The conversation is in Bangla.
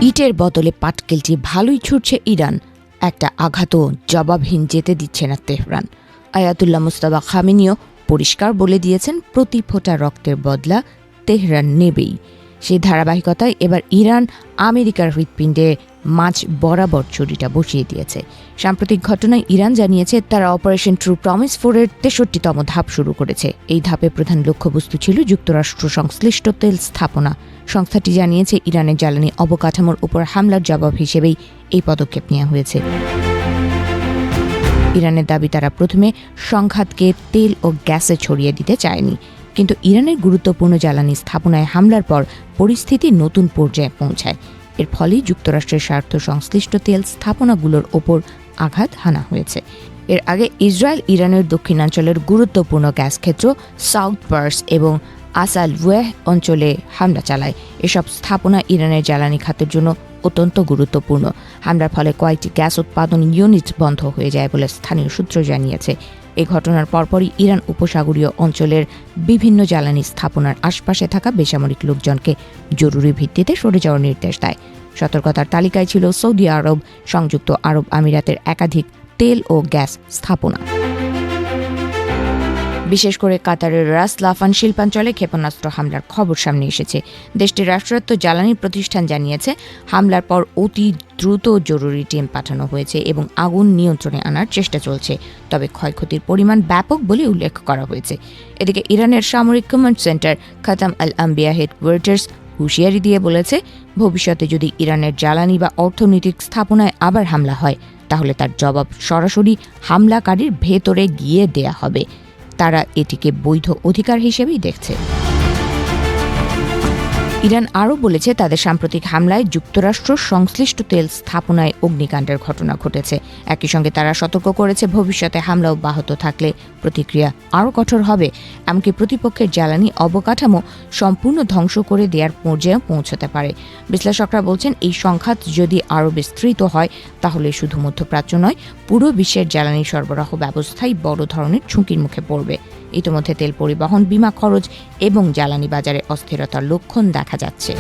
ইটের বদলে পাটকেলটি ভালোই ছুটছে ইরান, একটা আঘাতও জবাবহীন যেতে দিচ্ছে না তেহরান। আয়াতুল্লাহ মুজতবা খামেনিও পরিষ্কার বলে দিয়েছেন, প্রতি ফোঁটা রক্তের বদলা তেহরান নেবেই। সেই ধারাবাহিকতায় এবার ইরান আমেরিকার হৃৎপিণ্ডে মাঝ বরাবর ছুরিটা বসিয়ে দিয়েছে। সাম্প্রতিক ঘটনায় ইরান জানিয়েছে তারা অপারেশন ট্রু প্রমিস 4-এর 63তম ধাপ শুরু করেছে। এই ধাপে প্রধান লক্ষ্যবস্তু ছিল যুক্তরাষ্ট্র সংশ্লিষ্ট তেল স্থাপনা। সংস্থাটি জানিয়েছে ইরানের জ্বালানি অবকাঠামোর উপর হামলার জবাব হিসেবেই এই পদক্ষেপ নেওয়া হয়েছে। ইরানের দাবি, তারা প্রথমে সংঘাতকে তেল ও গ্যাসে ছড়িয়ে দিতে চায়নি, কিন্তু ইরানের গুরুত্বপূর্ণ জ্বালানি স্থাপনায় হামলার পর পরিস্থিতি নতুন পর্যায়ে পৌঁছায়। এর ফলে যুক্তরাষ্ট্রের স্বার্থ সংশ্লিষ্ট তেল স্থাপনাগুলোর ওপর আঘাত হানা হয়েছে। এর আগে ইসরায়েল ইরানের দক্ষিণাঞ্চলের গুরুত্বপূর্ণ গ্যাস ক্ষেত্র সাউথ পার্স এবং আসালওয়েহ অঞ্চলে হামলা চালায়। এসব স্থাপনা ইরানের জ্বালানি খাতের জন্য অত্যন্ত গুরুত্বপূর্ণ। হামলার ফলে কয়েকটি গ্যাস উৎপাদন ইউনিট বন্ধ হয়ে যায় বলে স্থানীয় সূত্র জানিয়েছে। এই ঘটনার পরপরই ইরান উপসাগরীয় অঞ্চলের বিভিন্ন জ্বালানি স্থাপনার আশপাশে থাকা বেসামরিক লোকজনকে জরুরি ভিত্তিতে সরে যাওয়ার নির্দেশ দেয়। সতর্কতার তালিকায় ছিল সৌদি আরব, সংযুক্ত আরব আমিরাতের একাধিক তেল ও গ্যাস স্থাপনা। বিশেষ করে কাতারের রাস লাফান শিল্পাঞ্চলে ক্ষেপণাস্ত্র হামলার খবর সামনে এসেছে। দেশটির রাষ্ট্রায়ত্ত জ্বালানি প্রতিষ্ঠান জানিয়েছে, হামলার পর অতি দ্রুত জরুরি টিম পাঠানো হয়েছে এবং আগুন নিয়ন্ত্রণে আনার চেষ্টা চলছে, তবে ক্ষয়ক্ষতির পরিমাণ ব্যাপক বলে উল্লেখ করা হয়েছে। এদিকে ইরানের সামরিক কমান্ড সেন্টার খাতাম আল আম্বিয়া হেডকোয়ার্টার্স হুঁশিয়ারি দিয়ে বলেছে, ভবিষ্যতে যদি ইরানের জ্বালানি বা অর্থনৈতিক স্থাপনায় আবার হামলা হয়, তাহলে তার জবাব সরাসরি হামলাকারীর ভেতরে গিয়ে দেয়া হবে। তারা এটিকে বৈধ অধিকার হিসেবেই দেখছে। ইরান আরও বলেছে, তাদের সাম্প্রতিক হামলায় যুক্তরাষ্ট্র সংশ্লিষ্ট তেল স্থাপনায় অগ্নিকাণ্ডের ঘটনা ঘটেছে। একই সঙ্গে তারা সতর্ক করেছে, ভবিষ্যতে হামলা অব্যাহত থাকলে প্রতিক্রিয়া আরও কঠোর হবে, এমনকি প্রতিপক্ষের জ্বালানি অবকাঠামো সম্পূর্ণ ধ্বংস করে দেওয়ার পর্যায়ে পৌঁছতে পারে। বিশ্লেষকরা বলছেন, এই সংঘাত যদি আরও বিস্তৃত হয়, তাহলে শুধু মধ্যপ্রাচ্য নয়, পুরো বিশ্বের জ্বালানি সরবরাহ ব্যবস্থাই বড় ধরনের ঝুঁকির মুখে পড়বে। ইতিমধ্যে তেল পরিবহন, বীমা খরচ এবং জ্বালানি বাজারে অস্থিরতার লক্ষণ দেখা যাচ্ছে।